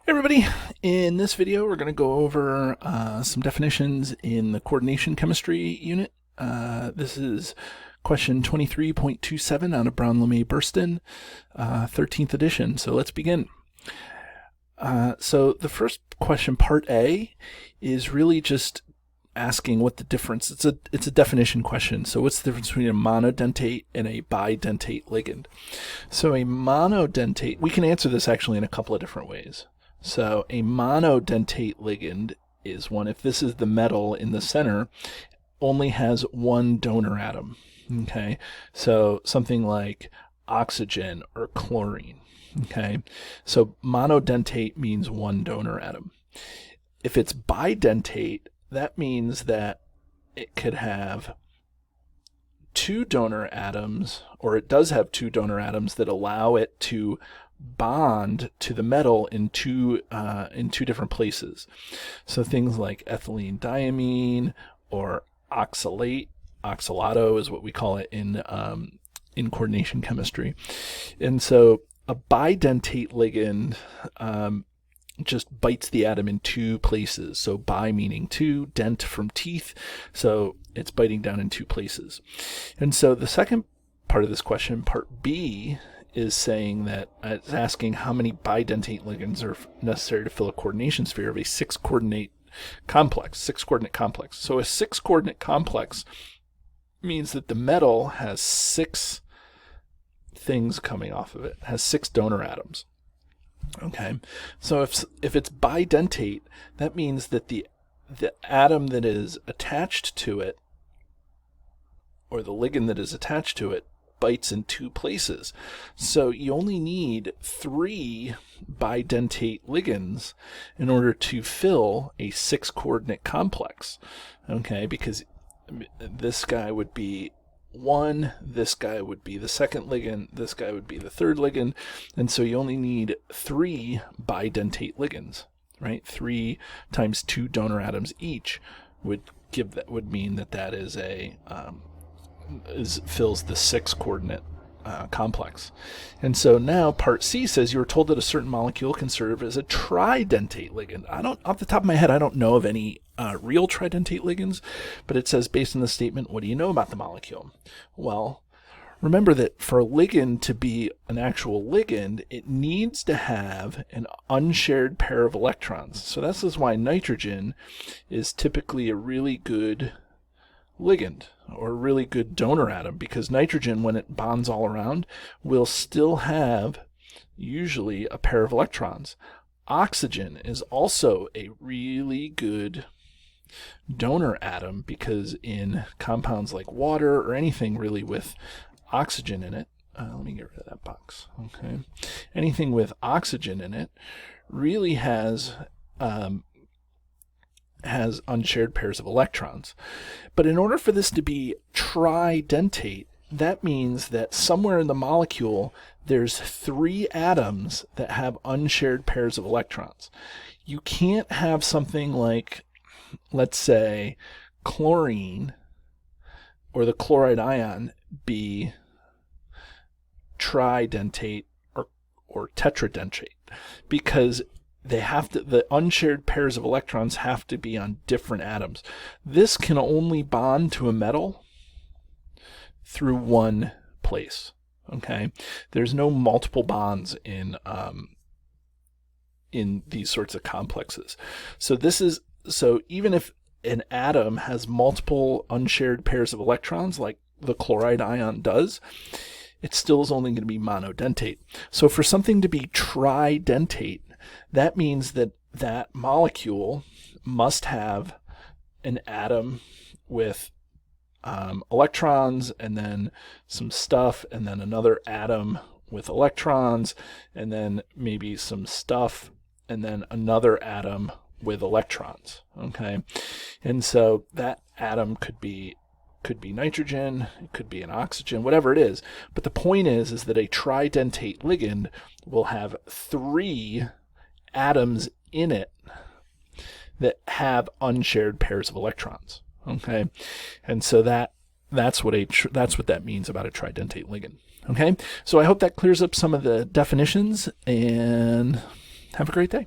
Hey everybody, in this video we're going to go over some definitions in the coordination chemistry unit. This is question 23.27 out of Brown-Lemay-Burston, 13th edition. So let's begin. So the first question, part A, is really just asking what the difference, it's a definition question. So what's the difference between a monodentate and a bidentate ligand? So a monodentate, we can answer this actually in a couple of different ways. So a monodentate ligand is one, if this is the metal in the center, only has one donor atom. Okay, so something like oxygen or chlorine. Okay, so monodentate means one donor atom. If it's bidentate, that means that it could have two donor atoms, or it does have two donor atoms that allow it to bond to the metal in two different places. So things like ethylene diamine or oxalate, oxalato is what we call it in coordination chemistry. And so a bidentate ligand just bites the atom in two places. So bi meaning two, dent from teeth, so it's biting down in two places. And so the second part of this question, part B, is saying that it's asking how many bidentate ligands are necessary to fill a coordination sphere of a six-coordinate complex. So a six-coordinate complex means that the metal has six things coming off of it, has six donor atoms. Okay, so if it's bidentate, that means that the atom that is attached to it, or the ligand that is attached to it, bites in two places. So you only need three bidentate ligands in order to fill a six-coordinate complex. Okay, because this guy would be one, this guy would be the second ligand, this guy would be the third ligand, and so you only need three bidentate ligands, right? 3 times 2 donor atoms each would mean that is fills the six-coordinate complex. And so now part C says you were told that a certain molecule can serve as a tridentate ligand. Off the top of my head, I don't know of any real tridentate ligands, but it says based on the statement, what do you know about the molecule? Well, remember that for a ligand to be an actual ligand, it needs to have an unshared pair of electrons. So this is why nitrogen is typically a really good ligand, or a really good donor atom, because nitrogen, when it bonds all around, will still have usually a pair of electrons. Oxygen is also a really good donor atom, because in compounds like water or anything really with oxygen in it, let me get rid of that box. Okay, anything with oxygen in it really has unshared pairs of electrons. But in order for this to be tridentate, that means that somewhere in the molecule there's 3 atoms that have unshared pairs of electrons. You can't have something like, let's say, chlorine or the chloride ion be tridentate or tetradentate, because the unshared pairs of electrons have to be on different atoms. This can only bond to a metal through one place. Okay, there's no multiple bonds in these sorts of complexes. So even if an atom has multiple unshared pairs of electrons, like the chloride ion does, it still is only going to be monodentate. So for something to be tridentate, that means that that molecule must have an atom with electrons, and then some stuff, and then another atom with electrons, and then maybe some stuff, and then another atom with electrons. Okay, and so that atom could be nitrogen, it could be an oxygen, whatever it is. But the point is that a tridentate ligand will have 3 atoms in it that have unshared pairs of electrons. Okay, and so that's what that means about a tridentate ligand. Okay, so I hope that clears up some of the definitions, and have a great day.